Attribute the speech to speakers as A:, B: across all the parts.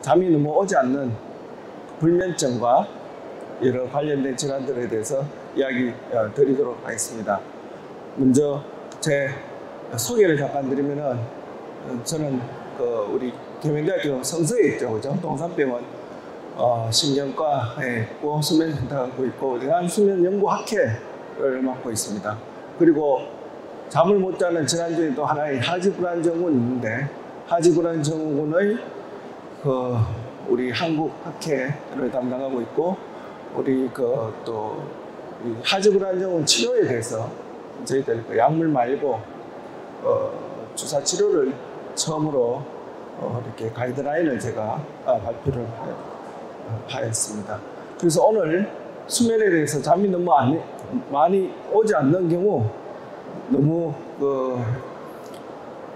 A: 잠이 너무 오지 않는 불면증과 여러 관련된 질환들에 대해서 이야기 드리도록 하겠습니다. 먼저 제 소개를 잠깐 드리면은 저는 우리 계명대학교 성서에 있죠, 그죠? 동산병원 신경과에 있고 수면센터하고 있고 대한수면연구학회를 맡고 있습니다. 그리고 잠을 못 자는 질환 중에 또 하나의 하지불안증후군이 있는데 하지불안증후군의 우리 한국학회를 담당하고 있고 우리 또 하지불안증후군 치료에 대해서 저희들 약물 말고 주사 치료를 처음으로 이렇게 가이드라인을 제가 발표를 하였습니다. 그래서 오늘 수면에 대해서 잠이 너무 많이 오지 않는 경우, 너무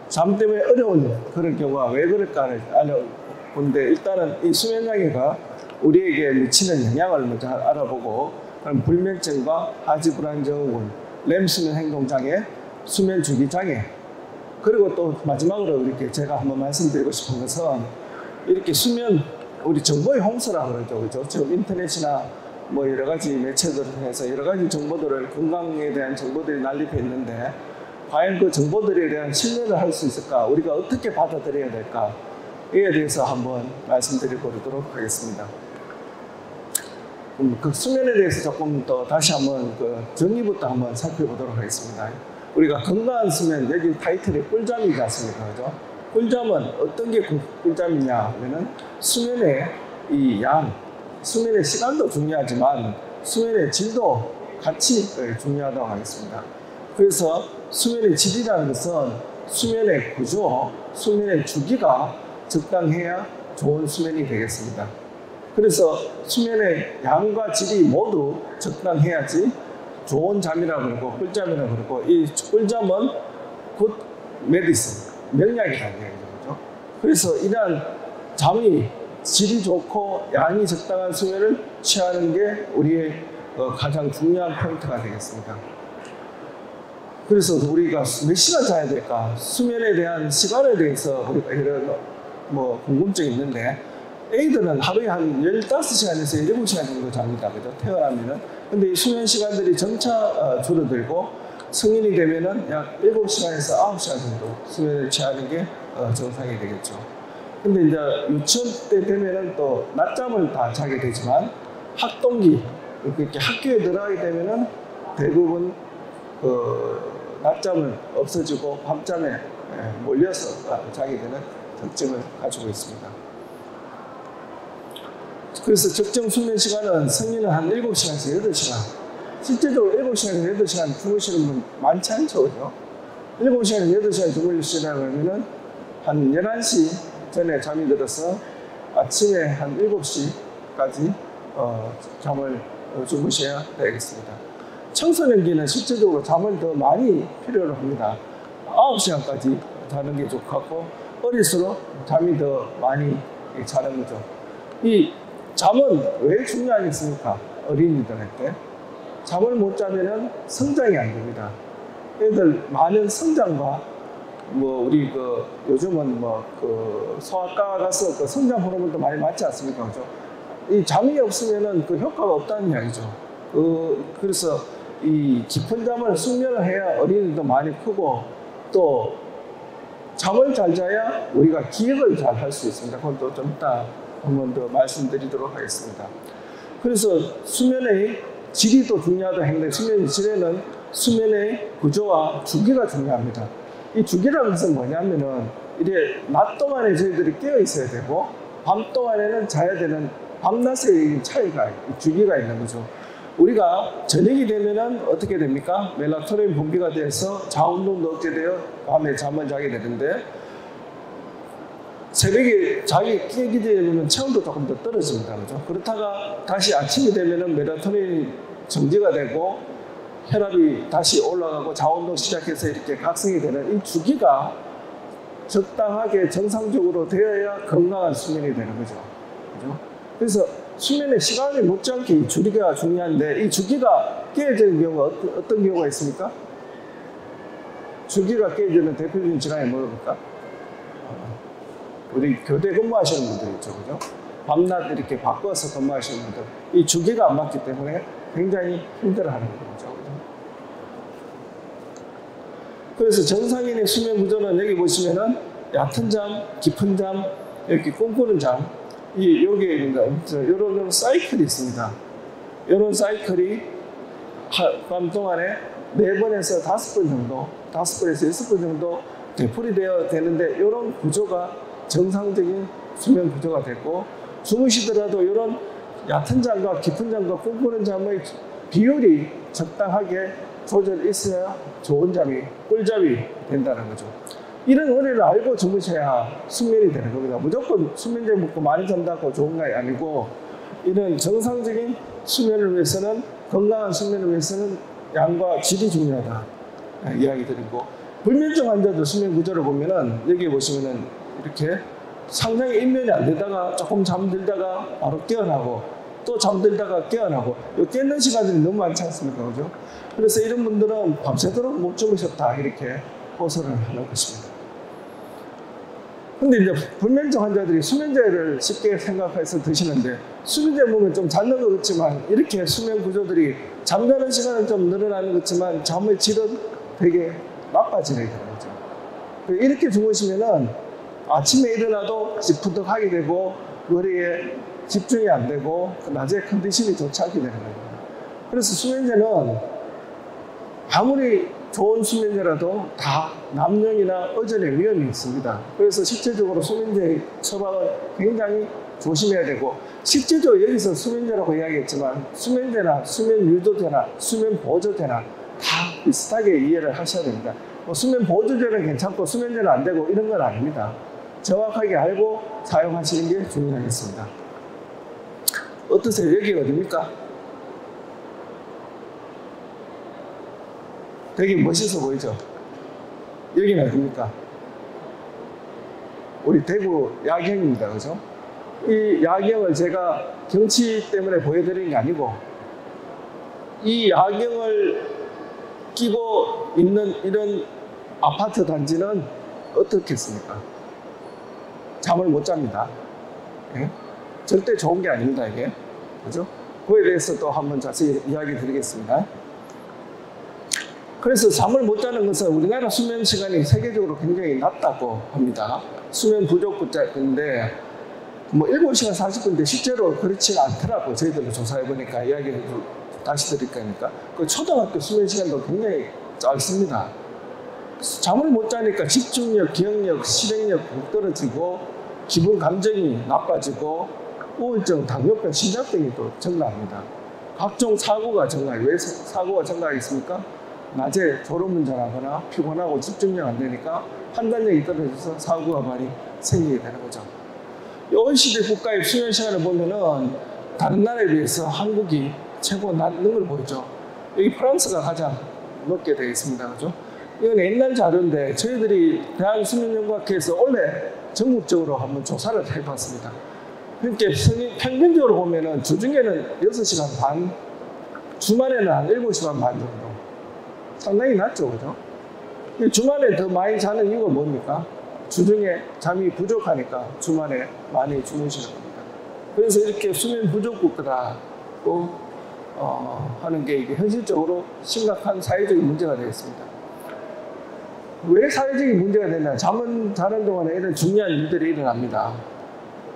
A: 잠 때문에 어려운 그런 경우가 왜 그럴까를 알아보는데, 일단은 이 수면장애가 우리에게 미치는 영향을 먼저 알아보고, 그럼 불면증과 하지불안증후군, 렘수면 행동장애, 수면 주기장애, 그리고 또 마지막으로 이렇게 제가 한번 말씀드리고 싶은 것은, 이렇게 수면, 우리 정보의 홍수라고 그러죠, 그죠? 지금 인터넷이나 뭐 여러 가지 매체들을 통해서 여러 가지 정보들을, 건강에 대한 정보들이 난립해 있는데, 과연 그 정보들에 대한 신뢰를 할 수 있을까? 우리가 어떻게 받아들여야 될까? 이에 대해서 한번 말씀드리도록 하겠습니다. 그 수면에 대해서 조금 더 다시 한번 정의부터 한번 살펴보도록 하겠습니다. 우리가 건강한 수면, 여기 타이틀이 꿀잠이지 않습니까? 그죠? 꿀잠은 어떤 게 꿀잠이냐 하면은 수면의 이 양, 수면의 시간도 중요하지만 수면의 질도 같이 중요하다고 하겠습니다. 그래서 수면의 질이라는 것은 수면의 구조, 수면의 주기가 적당해야 좋은 수면이 되겠습니다. 그래서 수면의 양과 질이 모두 적당해야지 좋은 잠이라고 그러고 꿀잠이라고 그러고, 이 꿀잠은 굿 메디슨, 명약이라는 얘기죠. 그래서 이러한 잠이 질이 좋고 양이 적당한 수면을 취하는 게 우리의 가장 중요한 포인트가 되겠습니다. 그래서 우리가 몇 시간 자야 될까? 수면에 대한 시간에 대해서 우리가 이런 궁금증이 있는데, 애들은 하루에 한 15시간에서 17시간 정도 잡니다. 그죠? 태어나면은. 근데 이 수면 시간들이 점차 줄어들고 성인이 되면은 약 7시간에서 9시간 정도 수면을 취하는 게 정상이 되겠죠. 근데 이제 유치원 때 되면은 또 낮잠을 다 자게 되지만, 학동기, 이렇게 학교에 들어가게 되면은 대부분 낮잠은 없어지고 밤잠에 몰려서 자게 되는 특징을 가지고 있습니다. 그래서 적정 수면 시간은 성인은 한 7시간에서 8시간. 실제적으로 7시간에서 8시간 주무시는 분 많지 않죠, 그죠? 7시간에서 8시간 주무시라고 하면은 한 11시 전에 잠이 들어서 아침에 한 7시까지 잠을 주무셔야 되겠습니다. 청소년기는 실제적으로 잠을 더 많이 필요로 합니다. 9시간까지 자는 게 좋고, 어릴수록 잠이 더 많이 자는 거죠. 이 잠은 왜 중요하겠습니까? 어린이들한테. 잠을 못 자면은 성장이 안 됩니다. 애들 많은 성장과 우리 요즘은 소아과 가서 성장 호르몬도 많이 맞지 않습니까? 그죠? 이 잠이 없으면은 효과가 없다는 이야기죠. 그래서 이 깊은 잠을 숙면을 해야 어린이도 많이 크고, 또 잠을 잘 자야 우리가 기억을 잘 할 수 있습니다. 그건 또 좀 이따 한 번 더 말씀드리도록 하겠습니다. 그래서 수면의 질이 또 중요하다고 했는데, 수면의 질에는 수면의 구조와 주기가 중요합니다. 이 주기라는 것은 뭐냐면은, 이게 낮 동안에 저희들이 깨어 있어야 되고 밤 동안에는 자야 되는 밤낮의 차이가, 주기가 있는 거죠. 우리가 저녁이 되면은 어떻게 됩니까? 멜라토닌 분비가 돼서 자운동도 억제되어 밤에 잠을 자게 되는데, 새벽에 자기 깨기 되면 체온도 조금 더 떨어집니다. 그죠? 그렇다가 다시 아침이 되면은 멜라토닌이 정지가 되고 혈압이 다시 올라가고 자운동 시작해서 이렇게 각성이 되는 이 주기가 적당하게 정상적으로 되어야 건강한 수면이 되는 거죠. 그죠? 그래서 수면의 시간이 못지않게 이 주기가 중요한데, 이 주기가 깨어지는 경우가 어떤 경우가 있습니까? 주기가 깨어지는 대표적인 질환이 뭡니까? 우리 교대 근무하시는 분들 있죠, 그죠? 밤낮 이렇게 바꿔서 근무하시는 분들, 이 주기가 안 맞기 때문에 굉장히 힘들어하는 거죠, 그죠? 그래서 정상인의 수면 구조는 여기 보시면은 얕은 잠, 깊은 잠, 이렇게 꿈꾸는 잠, 여기에 이런 사이클이 있습니다. 이런 사이클이 밤 동안에 4번에서 5번 정도, 5번에서 6번 정도 되풀이되어야 되는데, 이런 구조가 정상적인 수면 구조가 됐고, 주무시더라도 이런 얕은 잠과 깊은 잠과 꿈꾸는 잠의 비율이 적당하게 조절이 있어야 좋은 잠이, 꿀잠이 된다는 거죠. 이런 원리를 알고 주무셔야 숙면이 되는 겁니다. 무조건 수면제 먹고 많이 잔다고 좋은 게 아니고, 이런 정상적인 수면을 위해서는, 건강한 수면을 위해서는 양과 질이 중요하다 이야기 드리고, 불면증 환자들 수면 구조를 보면은 여기 보시면은 이렇게 상당히 입면이 안 되다가 조금 잠들다가 바로 깨어나고, 또 잠들다가 깨어나고, 깨는 시간들이 너무 많지 않습니까, 그죠? 그래서 이런 분들은 밤새도록 못 주무셨다 이렇게 호소를 하는 것입니다. 근데 이제 불면증 환자들이 수면제를 쉽게 생각해서 드시는데, 수면제 먹으면 좀 잤는 것 같지만, 이렇게 수면 구조들이 잠자는 시간은 좀 늘어나는 것 같지만 잠의 질은 되게 나빠지게 되는 거죠. 이렇게 주무시면은 아침에 일어나도 찌푸덕하게 되고, 머리에 집중이 안 되고, 낮에 컨디션이 좋지 않게 되는 거예요. 그래서 수면제는 아무리 좋은 수면제라도 다 남용이나 의존의 위험이 있습니다. 그래서 실제적으로 수면제 처방을 굉장히 조심해야 되고, 실제적으로 여기서 수면제라고 이야기했지만 수면제나 수면 유도제나 수면 보조제나 다 비슷하게 이해를 하셔야 됩니다. 수면 보조제는 괜찮고 수면제는 안 되고 이런 건 아닙니다. 정확하게 알고 사용하시는 게 중요하겠습니다. 어떠세요? 여기가 어디입니까? 되게 멋있어 보이죠? 여기는 어디입니까? 우리 대구 야경입니다. 그죠? 이 야경을 제가 경치 때문에 보여드리는 게 아니고, 이 야경을 끼고 있는 이런 아파트 단지는 어떻겠습니까? 잠을 못 잡니다. 예? 절대 좋은 게 아닙니다, 이게. 그죠? 그에 대해서 또 한번 자세히 이야기 드리겠습니다. 그래서 잠을 못 자는 것은 우리나라 수면 시간이 세계적으로 굉장히 낮다고 합니다. 수면 부족자인데, 7시간 40분인데 실제로 그렇지가 않더라고요. 저희들도 조사해보니까, 이야기를 다시 드릴 거니까. 그 초등학교 수면 시간도 굉장히 짧습니다. 잠을 못 자니까 집중력, 기억력, 실행력 떨어지고, 기분 감정이 나빠지고, 우울증, 당뇨병, 심장병이 또 증가합니다. 각종 사고가 증가해요. 왜 사고가 증가하겠습니까? 낮에 졸음운전하거나 피곤하고 집중력 안 되니까 판단력이 떨어져서 사고가 많이 생기게 되는 거죠. OECD 국가의 수면 시간을 보면은 다른 나라에 비해서 한국이 최고 낮은 걸 보이죠. 여기 프랑스가 가장 높게 되어 있습니다. 그죠? 이건 옛날 자료인데 저희들이 대한수면연구학회에서 원래 전국적으로 한번 조사를 해봤습니다. 그러니까 평균적으로 보면은 주중에는 6시간 반, 주말에는 한 7시간 반 정도. 상당히 낮죠, 그죠? 주말에 더 많이 자는 이유가 뭡니까? 주중에 잠이 부족하니까 주말에 많이 주무시는 겁니다. 그래서 이렇게 수면 부족 국가라고 하는 게 이게 현실적으로 심각한 사회적인 문제가 되겠습니다. 왜 사회적인 문제가 되냐? 잠은 자는 동안에 이런 중요한 일들이 일어납니다.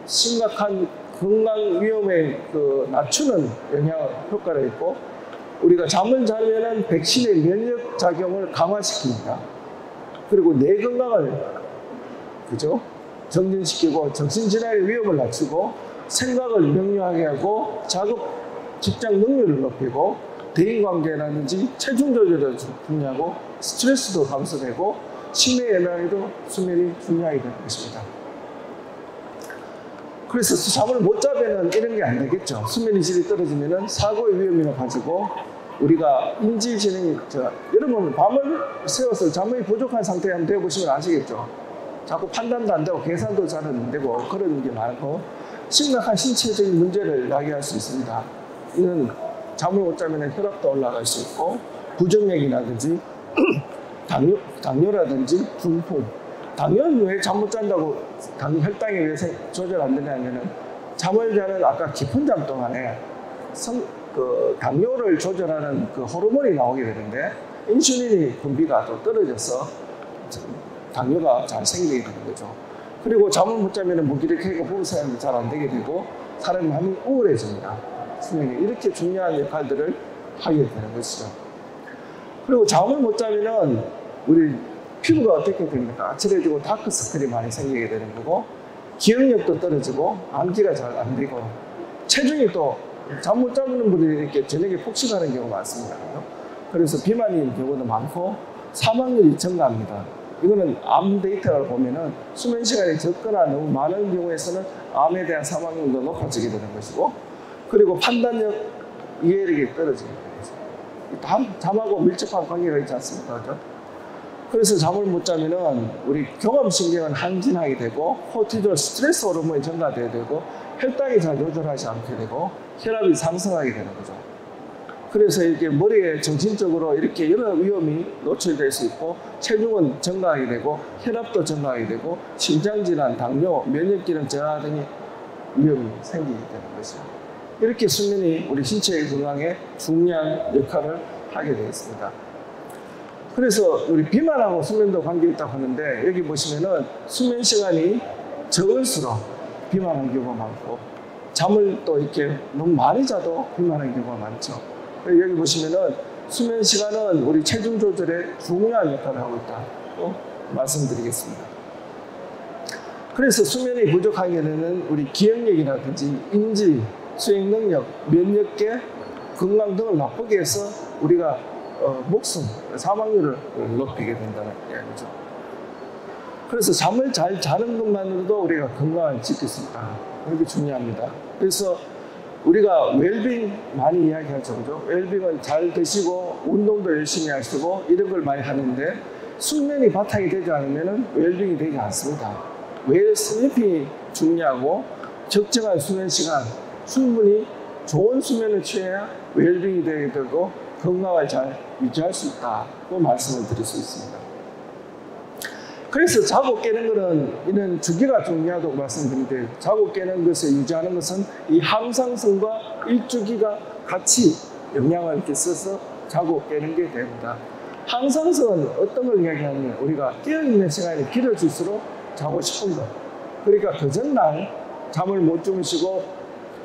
A: 심각한 건강 위험에 낮추는 영향 효과가 있고, 우리가 잠을 자면은 백신의 면역 작용을 강화시킵니다. 그리고 뇌 건강을 그죠? 정진시키고 정신질환의 위험을 낮추고, 생각을 명료하게 하고, 작업 직장 능률을 높이고, 대인관계라든지 체중 조절도 중요하고, 스트레스도 감소되고, 치매 예방에도 수면이 중요하게 되는 것입니다. 그래서 잠을 못 자면은 이런 게 안 되겠죠. 수면의 질이 떨어지면은 사고의 위험이 높아지고, 우리가 인지 진행이, 여러분 밤을 새워서 잠이 부족한 상태에 한번 되어보시면 아시겠죠. 자꾸 판단도 안 되고 계산도 잘 안 되고 그런 게 많고 심각한 신체적인 문제를 야기할 수 있습니다. 이는 잠을 못 자면 혈압도 올라갈 수 있고, 부정맥이라든지 당뇨라든지 중풍, 당연 왜 잠 못 잔다고 혈당이 왜 조절 안 되냐면은 잠을 자는 아까 깊은 잠 동안에 당뇨를 조절하는 그 호르몬이 나오게 되는데 인슐린이 분비가 또 떨어져서 당뇨가 잘 생기게 되는 거죠. 그리고 잠을 못 자면 무기력하고 호흡사용이 잘 안 되게 되고 사람이 많이 우울해집니다. 수면이 이렇게 중요한 역할들을 하게 되는 것이죠. 그리고 잠을 못 자면은 우리 피부가 어떻게 됩니까? 아찔해지고 다크서클이 많이 생기게 되는 거고 기억력도 떨어지고 암기가 잘 안 되고 체중이 또 잠 못 자는 분들이 이렇게 저녁에 폭식하는 경우가 많습니다. 그래서 비만인 경우도 많고 사망률이 증가합니다. 이거는 암 데이터를 보면은 수면 시간이 적거나 너무 많은 경우에서는 암에 대한 사망률도 높아지게 되는 것이고 그리고 판단력, 이해력이 떨어지게 되는 거죠. 잠하고 밀접한 관계가 있지 않습니까? 그렇죠? 그래서 잠을 못 자면은 우리 교감신경은 항진하게 되고 코티졸 스트레스 호르몬이 증가되게 되고 혈당이 잘 조절하지 않게 되고 혈압이 상승하게 되는 거죠. 그래서 이렇게 머리에 정신적으로 이렇게 여러 위험이 노출될 수 있고 체중은 증가하게 되고 혈압도 증가하게 되고 심장질환, 당뇨, 면역기능 저하 등의 위험이 생기게 되는 것이죠. 이렇게 수면이 우리 신체의 건강에 중요한 역할을 하게 되어 있습니다. 그래서 우리 비만하고 수면도 관계 있다고 하는데 여기 보시면은 수면 시간이 적을수록 비만한 경우가 많고 잠을 또 이렇게 너무 많이 자도 비만한 경우가 많죠. 여기 보시면은 수면 시간은 우리 체중 조절에 중요한 역할을 하고 있다고 말씀드리겠습니다. 그래서 수면이 부족하게 되는 우리 기억력이라든지 인지, 수행 능력, 면역계, 건강 등을 나쁘게 해서 우리가 목숨, 사망률을 높이게 된다는 이야기죠. 그래서 잠을 잘 자는 것만으로도 우리가 건강을 지킬 수 있다. 이게 중요합니다. 그래서 우리가 웰빙 많이 이야기하죠. 그죠? 웰빙은 잘 드시고 운동도 열심히 하시고 이런 걸 많이 하는데 숙면이 바탕이 되지 않으면 웰빙이 되지 않습니다. 웰슬리핑이 중요하고 적정한 수면 시간, 충분히 좋은 수면을 취해야 웰빙이 되게 되고 건강을 잘 유지할 수 있다고 말씀을 드릴 수 있습니다. 그래서 자고 깨는 것은 이런 주기가 중요하다고 말씀드리는데 자고 깨는 것을 유지하는 것은 이 항상성과 일주기가 같이 영향을 이렇게 써서 자고 깨는 게 됩니다. 항상성은 어떤 걸 이야기하냐면 우리가 깨어있는 시간이 길어질수록 자고 싶은 것. 그러니까 그 전날 잠을 못 주무시고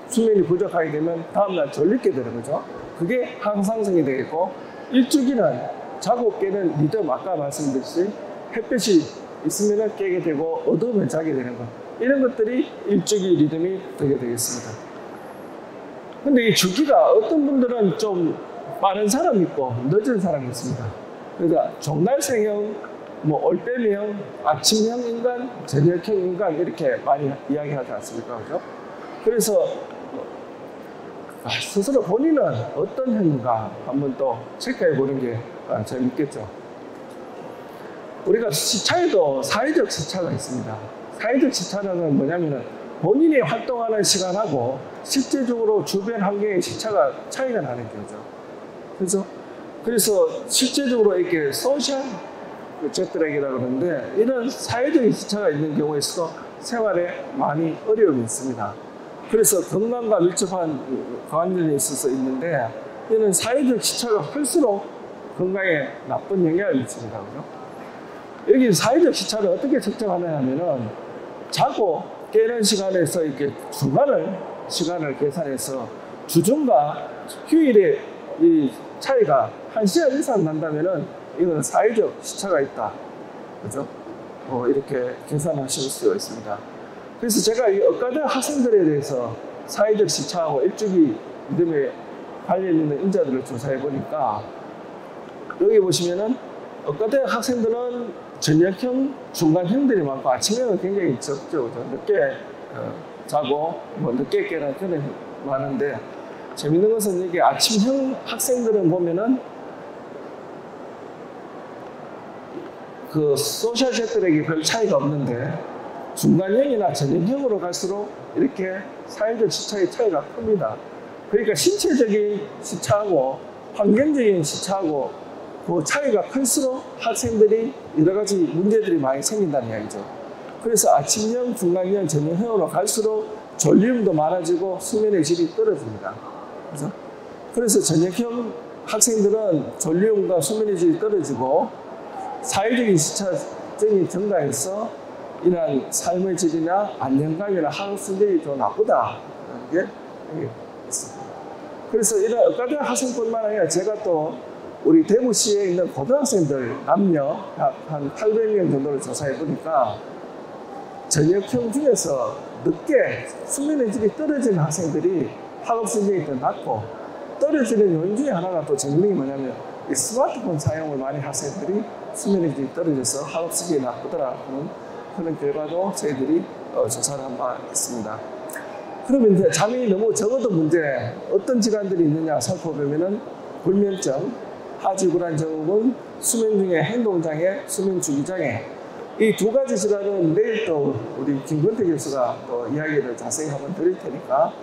A: 수면이 부족하게 되면 다음날 졸리게 되는 거죠. 그게 항상성이 되겠고 일주기는 자고 깨는 리듬 아까 말씀드렸듯이 햇볕이 있으면 깨게 되고 어두우면 자게 되는 것 이런 것들이 일주기 리듬이 되게 되겠습니다. 근데 이 주기가 어떤 분들은 좀 빠른 사람이 있고 늦은 사람이 있습니다. 그러니까 종날생형, 올빼미형, 아침형 인간, 저녁형 인간 이렇게 많이 이야기하지 않습니까? 그죠? 그래서 스스로 본인은 어떤 형인가 한번 또 체크해 보는 게 재밌겠죠. 우리가 시차에도 사회적 시차가 있습니다. 사회적 시차는 뭐냐면은 본인이 활동하는 시간하고 실제적으로 주변 환경의 시차가 차이가 나는 거죠. 그래서 실제적으로 이렇게 소셜 제트랙이라고 그러는데 이런 사회적인 시차가 있는 경우에서 생활에 많이 어려움이 있습니다. 그래서 건강과 밀접한 관련이 있어서 있는데 이는 사회적 시차가 클수록 건강에 나쁜 영향을 미칩니다. 그죠? 여기 사회적 시차를 어떻게 측정하느냐 하면은 자고 깨는 시간에서 이렇게 시간을 계산해서 주중과 휴일의 이 차이가 1시간 이상 난다면은 이건 사회적 시차가 있다. 그죠? 이렇게 계산하실 수가 있습니다. 그래서 제가 이 의과대 학생들에 대해서 사회적 시차하고 일주기 리듬에 관련 있는 인자들을 조사해 보니까 여기 보시면은 의과대 학생들은 저녁형, 중간형들이 많고 아침형은 굉장히 적죠. 늦게 자고 늦게 깨는 편이 많은데 재밌는 것은 이게 아침형 학생들은 보면은 그 소셜 제트랙이 별 차이가 없는데 중간형이나 저녁형으로 갈수록 이렇게 사회적 시차의 차이가 큽니다. 그러니까 신체적인 시차하고 환경적인 시차하고 그 차이가 클수록 학생들이 여러 가지 문제들이 많이 생긴다는 이야기죠. 그래서 아침형, 중간형, 저녁형으로 갈수록 졸림도 많아지고 수면의 질이 떨어집니다. 그래서 저녁형 학생들은 졸림과 수면의 질이 떨어지고 사회적인 시차증이 증가해서 이러한 삶의 질이나 안정감이나 학업 성적이 좀 나쁘다는 게 있습니다. 그래서 이런 억가대학 학생뿐만 아니라 제가 또 우리 대구시에 있는 고등학생들 남녀 한 800명 정도를 조사해 보니까 저녁형 중에서 늦게 수면의 질이 떨어지는 학생들이 학업 성적이 더 낮고, 떨어지는 요인 중에 하나가 또 재밌는 게 뭐냐면 이 스마트폰 사용을 많이 학생들이 수면의 질이 떨어져서 학업 성적이 나쁘더라 하는 그런 결과도 저희들이 조사를 한 바 있습니다. 그러면 이제 잠이 너무 적어도 문제, 어떤 질환들이 있느냐 살펴보면은 불면증, 하지불안증후군, 수면 중에 행동장애, 수면 주기장애, 이 두 가지 질환은 내일 또 우리 김건태 교수가 또 이야기를 자세히 한번 드릴 테니까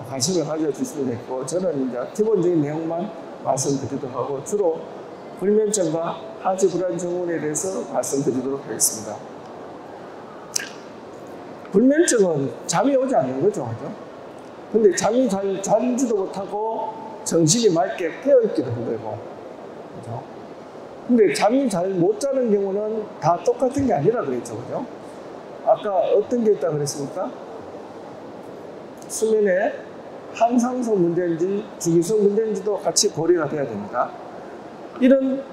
A: 관심을 가져주시면 되고, 저는 이제 기본적인 내용만 말씀드리도록 하고 주로 불면증과 하지불안증후군에 대해서 말씀드리도록 하겠습니다. 불면증은 잠이 오지 않는 거죠, 그죠? 근데 잠이 잘 자지도 못하고 정신이 맑게 깨어있기도 힘들고, 그죠? 근데 잠이 잘 못 자는 경우는 다 똑같은 게 아니라 그랬죠, 그죠? 아까 어떤 게 있다고 그랬습니까? 수면에 항상성 문제인지 주기성 문제인지도 같이 고려가 돼야 됩니다. 이런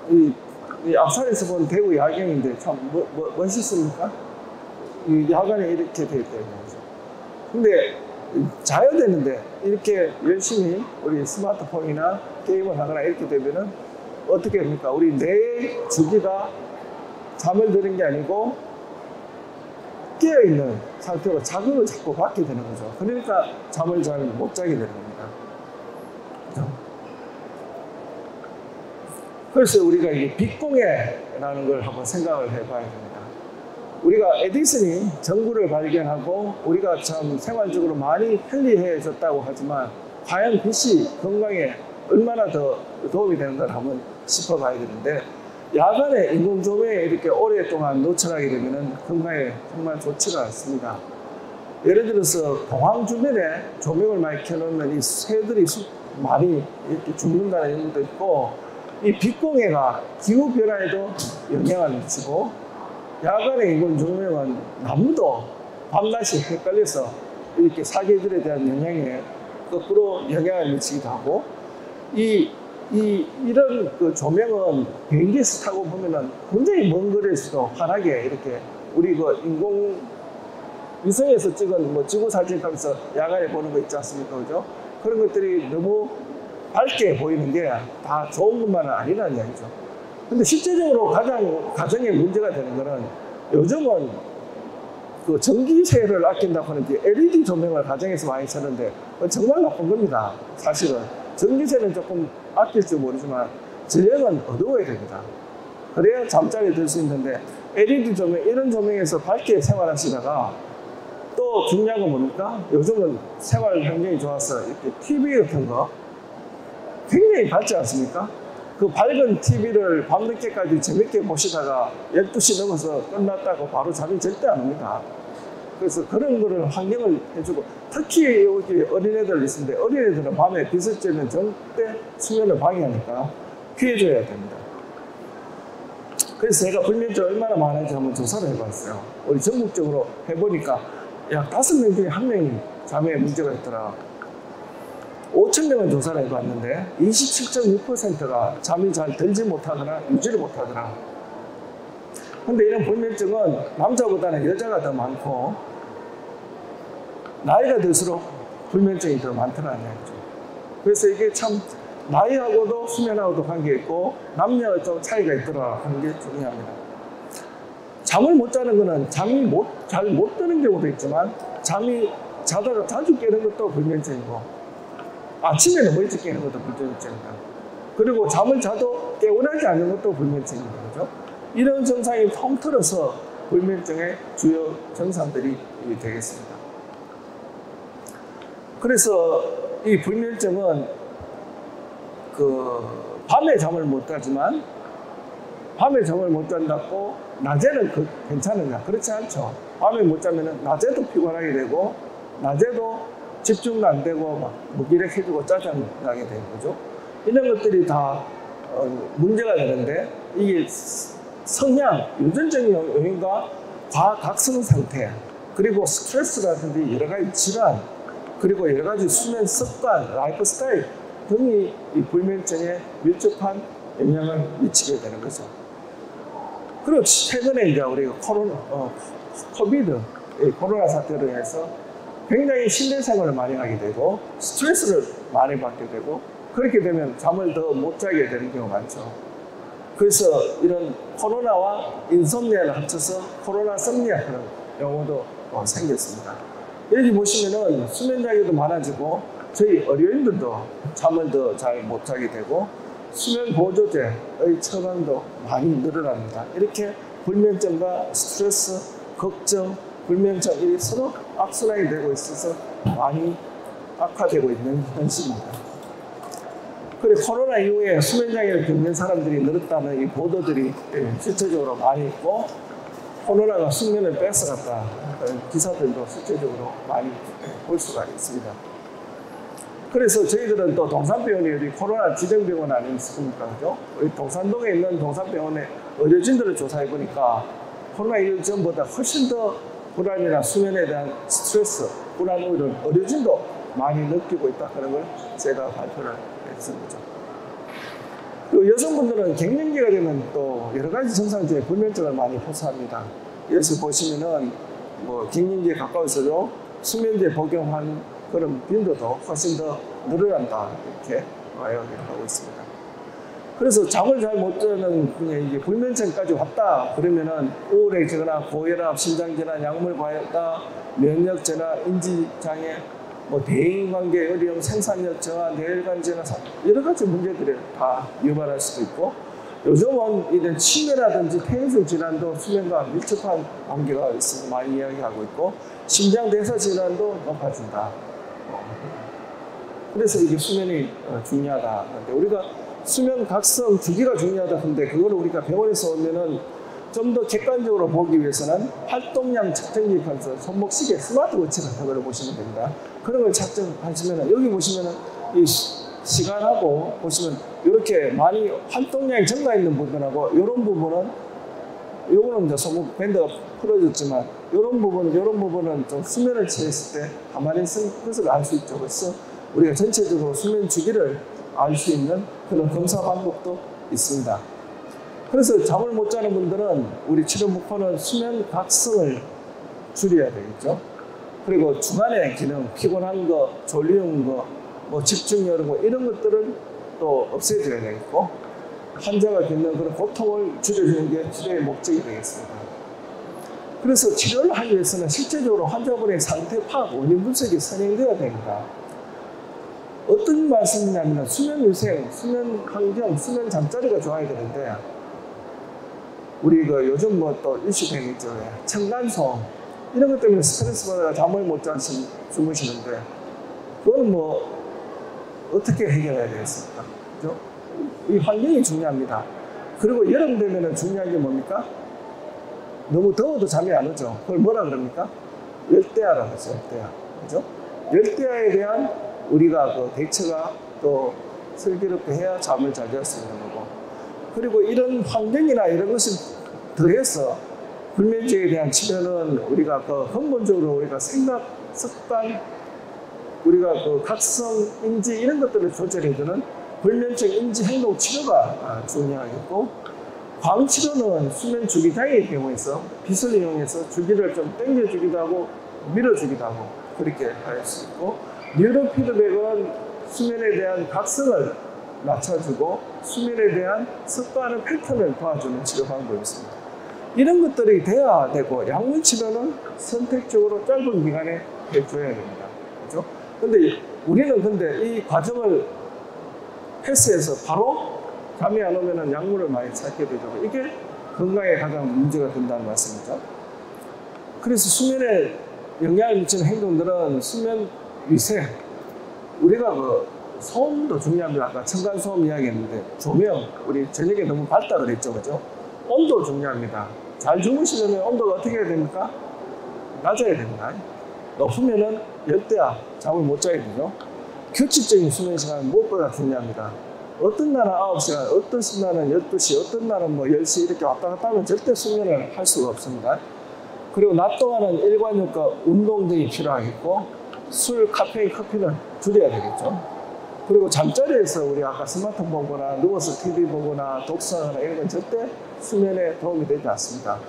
A: 이 앞산에서 본 대구 야경인데 참 멋있습니까? 이 야간에 이렇게 돼 있다는 거죠. 근데 자야 되는데 이렇게 열심히 우리 스마트폰이나 게임을 하거나 이렇게 되면은 어떻게 됩니까? 우리 뇌의 주기가 잠을 드는 게 아니고 깨어있는 상태로 자극을 자꾸 받게 되는 거죠. 그러니까 잠을 잘 못 자게 되는 겁니다. 그렇죠? 그래서 우리가 이 빛공해라는 걸 한번 생각을 해봐야 됩니다. 우리가 에디슨이 전구를 발견하고 우리가 참 생활적으로 많이 편리해졌다고 하지만 과연 빛이 건강에 얼마나 더 도움이 되는가를 한번 짚어봐야 되는데, 야간에 인공조명에 이렇게 오랫동안 노출하게 되면 건강에 정말 좋지가 않습니다. 예를 들어서 공항 주변에 조명을 많이 켜놓으면 이 새들이 많이 이렇게 죽는다는 얘기도 있고, 이 빛공해가 기후변화에도 영향을 미치고, 야간에 인공조명은 나무도 밤낮이 헷갈려서 이렇게 사계들에 대한 영향에 거꾸로 영향을 미치기도 하고, 이런 그 조명은 비행기에서 타고 보면은 굉장히 먼 거리에서도 환하게 이렇게 우리 그 인공 위성에서 찍은 뭐 지구 사진 하면서 야간에 보는 거 있지 않습니까? 그죠? 그런 것들이 너무 밝게 보이는 게 다 좋은 것만은 아니라는 이야기죠. 근데 실제적으로 가장 가정에 문제가 되는 거는 요즘은 그 전기세를 아낀다고 하는데 LED 조명을 가정에서 많이 쓰는데 정말 나쁜 겁니다. 사실은. 전기세는 조금 아낄지 모르지만 전력은 어두워야 됩니다. 그래야 잠자리에 들 수 있는데 LED 조명, 이런 조명에서 밝게 생활하시다가 또 중요한 건 뭡니까? 요즘은 생활 환경이 좋아서 이렇게 TV 같은 거 굉장히 밝지 않습니까? 그 밝은 TV를 밤늦게까지 재밌게 보시다가 12시 넘어서 끝났다고 바로 잠이 절대 안 옵니다. 그래서 그런 거를 환경을 해주고, 특히 여기 어린애들 있는데 어린애들은 밤에 빛을 쬐면 절대 수면을 방해하니까 피해줘야 됩니다. 그래서 제가 불면증 얼마나 많은지 한번 조사를 해봤어요. 우리 전국적으로 해보니까 약 5명 중에 1명이 잠에 문제가 있더라. 5,000명을 조사를 해봤는데 27.6%가 잠이 잘 들지 못하거나 유지를 못하더라. 근데 이런 불면증은 남자보다는 여자가 더 많고 나이가 들수록 불면증이 더 많더라는 얘기죠. 그래서 이게 참 나이하고도 수면하고도 관계있고 남녀 좀 차이가 있더라 하는 게 중요합니다. 잠을 못 자는 거는 잠이 잘 못 드는 경우도 있지만 잠이 자다가 자주 깨는 것도 불면증이고 아침에 너무 일찍 깨는 것도 불면증입니다. 그리고 잠을 자도 깨어나지 않는 것도 불면증입니다. 그죠? 이런 증상이 통틀어서 불면증의 주요 증상들이 되겠습니다. 그래서 이 불면증은 그 밤에 잠을 못 자지만 밤에 잠을 못 잔다고 낮에는 괜찮으냐? 그렇지 않죠. 밤에 못 자면 낮에도 피곤하게 되고 낮에도 집중도 안 되고 막 무기력해지고 짜증나게 되는 거죠. 이런 것들이 다 문제가 되는데 이게 성향, 유전적인 요인과 과각성 상태, 그리고 스트레스라든지 여러 가지 질환, 그리고 여러 가지 수면 습관, 라이프 스타일 등이 이 불면증에 밀접한 영향을 미치게 되는 거죠. 그리고 최근에 이제 우리가 코로나 사태로 해서 굉장히 실내 생활을 많이 하게 되고 스트레스를 많이 받게 되고 그렇게 되면 잠을 더 못 자게 되는 경우가 많죠. 그래서 이런 코로나와 인솜니아를 합쳐서 코로나 썸니아라는 용어도 생겼습니다. 여기 보시면은 수면 장애도 많아지고 저희 어린이들도 잠을 더 잘 못 자게 되고 수면 보조제의 처방도 많이 늘어납니다. 이렇게 불면증과 스트레스, 걱정, 불면증이 서로 악순환이 되고 있어서 많이 악화되고 있는 현실입니다. 그리고 코로나 이후에 수면장애를 겪는 사람들이 늘었다는 이 보도들이 실제적으로 많이 있고 코로나가 숙면을 뺏어갔다 기사들도 실제적으로 많이 볼 수가 있습니다. 그래서 저희들은 또 동산병원이 우리 코로나 지정병원 아니겠습니까? 그죠? 우리 동산동에 있는 동산병원의 의료진들을 조사해 보니까 코로나 이후 전보다 훨씬 더 불안이나 수면에 대한 스트레스, 불안 우려를 의료진도 많이 느끼고 있다는 걸 제가 발표를 했습니다. 그리고 여성분들은 갱년기가 되면 또 여러 가지 증상들의 불면증을 많이 호소합니다. 여기서 보시면은 뭐 갱년기에 가까워서도 수면제 복용한 그런 빈도도 훨씬 더 늘어난다 이렇게 이야기하고 있습니다. 그래서 잠을 잘 못 자는 분이 이게 불면증까지 왔다 그러면은 우울해지거나 고혈압, 심장질환, 약물 과다, 면역저하, 인지장애, 뭐 대인관계 어려움, 생산력 저하, 뇌혈관 질환 여러 가지 문제들을 다 유발할 수도 있고 요즘은 이런 치매라든지 폐렴 질환도 수면과 밀접한 관계가 있어서 많이 이야기하고 있고 심장대사 질환도 높아진다. 그래서 이게 수면이 중요하다. 근데 우리가 수면 각성 주기가 중요하다. 근데 그걸 우리가 병원에서 오면은 좀 더 객관적으로 보기 위해서는 활동량 측정기 관서, 손목시계, 스마트워치 같은 걸 보시면 됩니다. 그런 걸 측정하시면 여기 보시면은 이 시간하고 보시면 이렇게 많이 활동량이 증가 있는 부분하고 이런 부분은 요거는 이제 손목 밴드가 풀어졌지만 이런 부분은 좀 수면을 취했을 때 가만히 있는 것을 알 수 있죠. 그래서 우리가 전체적으로 수면 주기를 알 수 있는 그런 검사 방법도 있습니다. 그래서 잠을 못 자는 분들은 우리 치료 목표는 수면 각성을 줄여야 되겠죠. 그리고 중간에 기능, 피곤한 거, 졸리운 거, 뭐 집중력 이런 것들을 또 없애줘야 되겠고 환자가 겪는 그런 고통을 줄여주는 게 치료의 목적이 되겠습니다. 그래서 치료를 하기 위해서는 실제적으로 환자분의 상태 파악, 원인 분석이 선행되어야 됩니다. 어떤 말씀이냐면 수면 위생, 수면 환경, 수면 잠자리가 좋아야 되는데 우리 요즘 뭐 또 이슈되고 있죠. 층간소음 이런 것 때문에 스트레스 받아서 잠을 못 자서 주무시는데 그건 뭐 어떻게 해결해야 되겠습니까? 그죠? 이 환경이 중요합니다. 그리고 여름 되면은 중요한 게 뭡니까? 너무 더워도 잠이 안 오죠. 그걸 뭐라 그럽니까? 열대야라고 하죠. 열대야. 그죠? 열대야에 대한 우리가 그 대처가 또 슬기롭게 해야 잠을 잘 잘 수 있는 거고. 그리고 이런 환경이나 이런 것을 더해서 불면증에 대한 치료는 우리가 그 근본적으로 우리가 생각, 습관, 우리가 그 각성, 인지 이런 것들을 조절해주는 불면증 인지 행동 치료가 중요하겠고 광치료는 수면 주기 장애의 경우에서 빗을 이용해서 주기를 좀 당겨주기도 하고 밀어주기도 하고 그렇게 할 수 있고 뉴로 피드백은 수면에 대한 각성을 낮춰주고 수면에 대한 습관의 패턴을 도와주는 치료 방법이 있습니다. 이런 것들이 돼야 되고 약물 치료는 선택적으로 짧은 기간에 해줘야 됩니다. 그렇죠? 근데 우리는 이 과정을 패스해서 바로 잠이 안 오면 약물을 많이 찾게 되죠. 이게 건강에 가장 문제가 된다는 말씀이죠. 그래서 수면에 영향을 미치는 행동들은 수면 위생, 우리가 소음도 중요합니다. 아까 층간소음 이야기했는데 조명, 우리 저녁에 너무 밝다 그랬죠, 그죠? 온도 중요합니다. 잘 주무시려면 온도가 어떻게 해야 됩니까? 낮아야 됩니다. 높으면은 열대야 잠을 못 자게 되죠. 규칙적인 수면 시간은 무엇보다 중요합니다. 어떤 날은 9시간, 어떤 날은 12시, 어떤 날은 뭐 10시 이렇게 왔다 갔다 하면 절대 수면을 할 수가 없습니다. 그리고 낮 동안은 일관욕과 운동 등이 필요하겠고 술, 카페인, 커피는 줄여야 되겠죠. 그리고 잠자리에서 우리 아까 스마트폰 보거나 누워서 TV 보거나 독서하거나 이런 건 절대 수면에 도움이 되지 않습니다.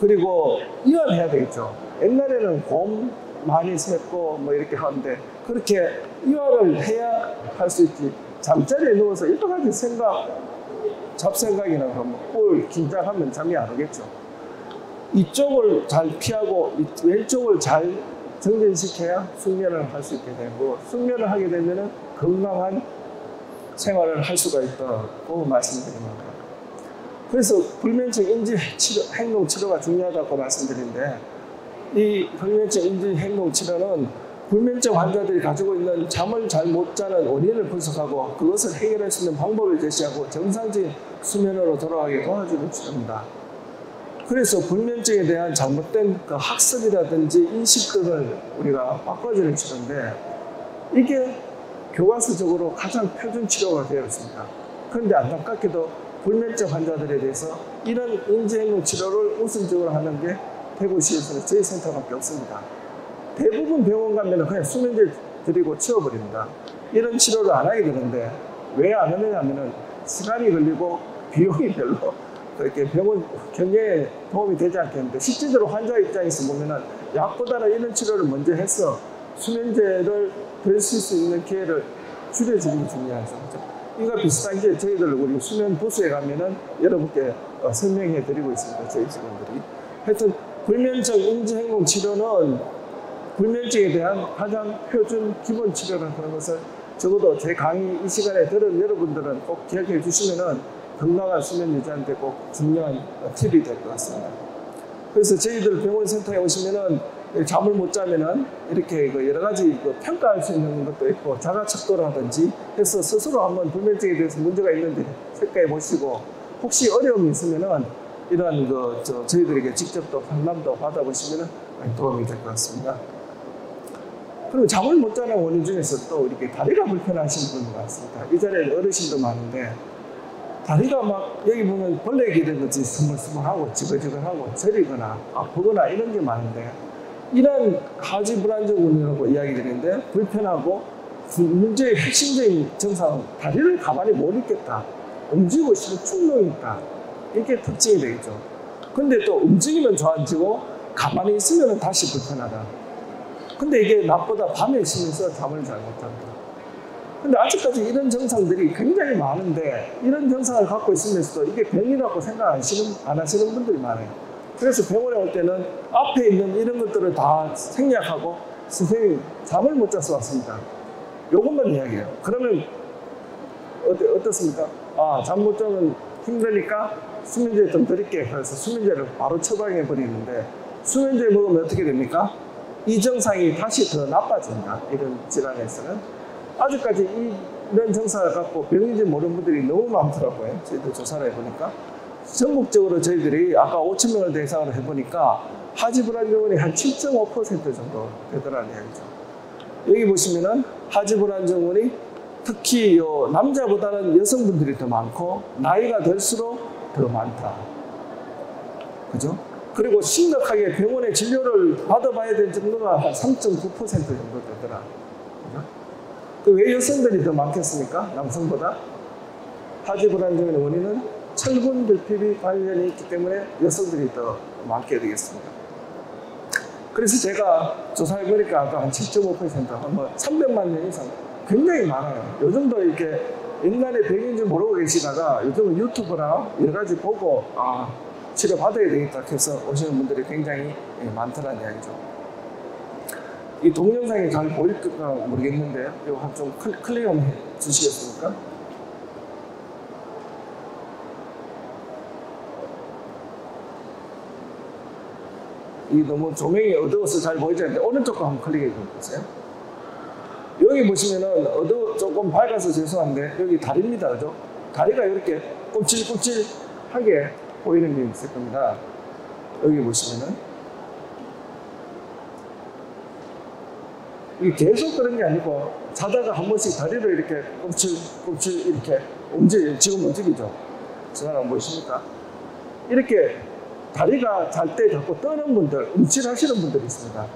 A: 그리고 이완해야 되겠죠. 옛날에는 곰 많이 샜고 뭐 이렇게 하는데 그렇게 이완을 해야 할 수 있지. 잠자리에 누워서 여러 가지 생각, 잡생각이나 그러면 꼴 긴장하면 잠이 안 오겠죠. 이쪽을 잘 피하고 왼쪽을 잘 정진시켜야 숙면을 할 수 있게 되고 숙면을 하게 되면 건강한 생활을 할 수가 있다고 말씀드립니다. 그래서 불면증 인지 치료, 행동 치료가 중요하다고 말씀드리는데 이 불면증 인지 행동 치료는 불면증 환자들이 가지고 있는 잠을 잘 못 자는 원인을 분석하고 그것을 해결할 수 있는 방법을 제시하고 정상적인 수면으로 돌아가게 도와주는 치료입니다. 그래서 불면증에 대한 잘못된 그 학습이라든지 인식 등을 우리가 바꿔주는 치료인데 이게 교과서적으로 가장 표준 치료가 되어 있습니다. 그런데 안타깝게도 불면증 환자들에 대해서 이런 인지행동 치료를 우선적으로 하는 게 대구시에서는 저희 센터밖에 없습니다. 대부분 병원 가면 그냥 수면제 드리고 치워버립니다. 이런 치료를 안 하게 되는데 왜 안 하느냐 하면 시간이 걸리고 비용이 별로 그렇게 병원 경영에 도움이 되지 않겠는데 실질적으로 환자 입장에서 보면은 약보다는 이런 치료를 먼저 해서 수면제를 덜 쓸 수 있는 기회를 줄여주는 게 중요하죠. 이거 비슷한 게 저희들 우리 수면 부스에 가면은 여러분께 설명해 드리고 있습니다. 저희 직원들이. 하여튼 불면증 인지행동 치료는 불면증에 대한 가장 표준 기본 치료라는 그런 것을 적어도 제 강의 이 시간에 들은 여러분들은 꼭 기억해 주시면은 건강한 수면 유지하는데 꼭 중요한 팁이 될 것 같습니다. 그래서 저희들 병원 센터에 오시면은 잠을 못 자면은 이렇게 여러 가지 평가할 수 있는 것도 있고 자가 척도라든지 해서 스스로 한번 불면증에 대해서 문제가 있는지 체크해 보시고 혹시 어려움이 있으면은 이런 저희들에게 직접 또 상담도 받아보시면은 도움이 될 것 같습니다. 그리고 잠을 못 자는 원인 중에서 또 이렇게 다리가 불편하신 분이 많습니다. 이 자리에 어르신도 많은데 다리가 막 여기 보면 벌레 기르듯이 스물스물하고 지글지글하고 저리거나 아프거나 이런 게 많은데 이런 하지 불안정 원인이라고 이야기 드리는데 불편하고 문제의 핵심적인 증상은 다리를 가만히 못 있겠다. 움직이고 싶은 충동이 있다. 이게 특징이 되겠죠. 근데 또 움직이면 좋아지고 가만히 있으면 다시 불편하다. 근데 이게 낮보다 밤에 쉬면서 잠을 잘 못 잔다. 근데 아직까지 이런 증상들이 굉장히 많은데 이런 증상을 갖고 있으면서도 이게 병이라고 생각 안 하시는 분들이 많아요. 그래서 병원에 올 때는 앞에 있는 이런 것들을 다 생략하고 선생님 잠을 못 자서 왔습니다. 요것만 이야기해요. 그러면 어떻습니까? 잠 못 자면 힘드니까 수면제 좀 드릴게. 그래서 수면제를 바로 처방해 버리는데 수면제 먹으면 어떻게 됩니까? 이 증상이 다시 더 나빠진다. 이런 질환에서는. 아직까지 이런 증상을 갖고 병인지 모르는 분들이 너무 많더라고요. 저희들 조사를 해보니까. 전국적으로 저희들이 아까 5,000명을 대상으로 해보니까 하지불안증원이 한 7.5% 정도 되더라는 얘기죠. 여기 보시면은 하지불안증원이 특히 남자보다는 여성분들이 더 많고 나이가 들수록 더 많다. 그죠? 그리고 심각하게 병원에 진료를 받아봐야 될 정도가 한 3.9% 정도 되더라. 왜 여성들이 더 많겠습니까? 남성보다? 하지불안증의 원인은 철분 결핍이 관련이 있기 때문에 여성들이 더 많게 되겠습니다. 그래서 제가 조사해보니까 아까 한 7.5%, 한 300만 명 이상 굉장히 많아요. 요즘도 이렇게 옛날에 병인지 모르고 계시다가 요즘은 유튜브나 여러 가지 보고 치료받아야 되겠다 해서 오시는 분들이 굉장히 많다는 이야기죠. 이 동영상이 잘 보일까 모르겠는데 이거 좀 클릭 한번 해주시겠습니까? 이 너무 조명이 어두워서 잘 보이지 않는데 오른쪽 거 한번 클릭해 보세요. 여기 보시면은 어두 조금 밝아서 죄송한데 여기 다리입니다. 그죠? 다리가 이렇게 꼼찔꼼찔하게 보이는 게 있을 겁니다. 여기 보시면은 이게 계속 그런 게 아니고 자다가 한 번씩 다리를 이렇게 꼼찔꼼찔 이렇게 지금 움직이죠. 지금 안 보이십니까? 이렇게 다리가 잘 때 자꾸 떠는 분들, 움찔하시는 분들이 있습니다.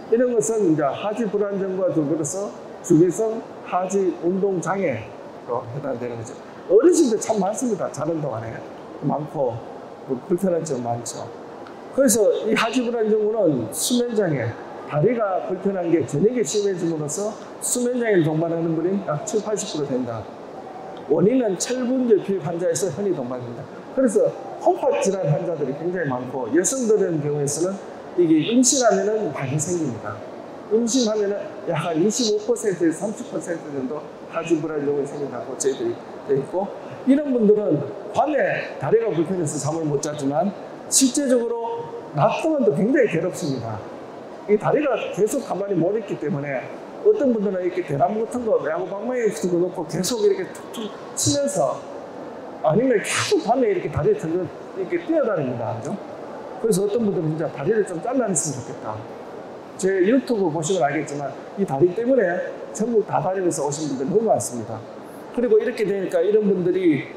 A: 이런 것은 이제 하지 불안정과 더불어서 주기성 하지 운동 장애로 해당되는 거죠. 어르신들 참 많습니다. 자는 동안에 많고 불편한 점 많죠. 그래서 이 하지 불안정은 수면 장애, 다리가 불편한 게 저녁에 심해짐으로써 수면 장애를 동반하는 분이 약 7, 80% 된다. 원인은 철분결핍 환자에서 흔히 동반됩니다. 그래서 콩팥 질환 환자들이 굉장히 많고 여성들의 경우에서는 이게 임신하면은 많이 생깁니다. 임신하면은 약 한 25%에서 30% 정도 하지 불안정이 생긴다고 저희들이 되어 있고, 이런 분들은 밤에 다리가 불편해서 잠을 못 자지만 실제적으로 낮 동안도 굉장히 괴롭습니다. 이 다리가 계속 가만히 못 있기 때문에 어떤 분들은 이렇게 대나무 같은 거 야구방망이에 두고 놓고 계속 이렇게 툭툭 치면서, 아니면 계속 밤에 이렇게 다리를 들고 이렇게 뛰어다닙니다. 그죠? 그래서 어떤 분들은 진짜 다리를 좀 잘라냈으면 좋겠다. 제 유튜브 보시면 알겠지만 이 다리 때문에 전국 다 다니면서 오신 분들 너무 많습니다. 그리고 이렇게 되니까 이런 분들이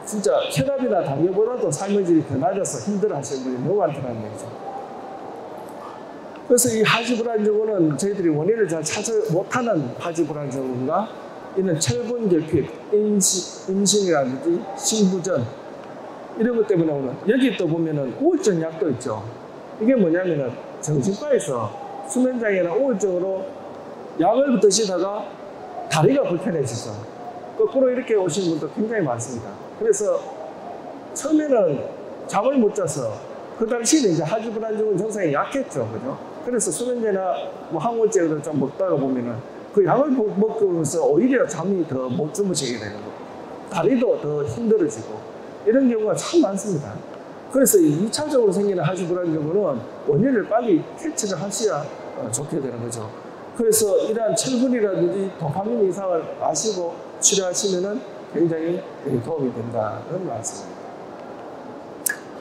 A: 진짜 혈압이나 당뇨보다도 삶의 질이 더 낮아서 힘들어 하시는 분이 너무 많다는 얘기죠. 그래서 이 하지불안증후는 저희들이 원인을 잘 찾지 못하는 하지불안증후인가, 이는 철분결핍, 임신이라든지 신부전 이런 것 때문에 오는, 여기 또 보면은 우울증 약도 있죠. 이게 뭐냐면은 정신과에서 수면장애나 우울증으로 약을 드시다가 다리가 불편해지죠. 거꾸로 이렇게 오시는 분도 굉장히 많습니다. 그래서 처음에는 잠을 못 자서, 그 당시에는 이제 하지불안증후 증상이 약했죠. 그죠? 그래서 수면제나 뭐 항우울제를 좀 먹다가 보면은 그 약을 먹으면서 오히려 잠이 더 못 주무시게 되는 거고, 다리도 더 힘들어지고, 이런 경우가 참 많습니다. 그래서 2차적으로 생기는 하지불안증후는 원인을 빨리 캐치를 하셔야 좋게 되는 거죠. 그래서 이러한 철분이라든지 도파민 이상을 아시고 치료하시면은 굉장히 도움이 된다는 말씀입니다.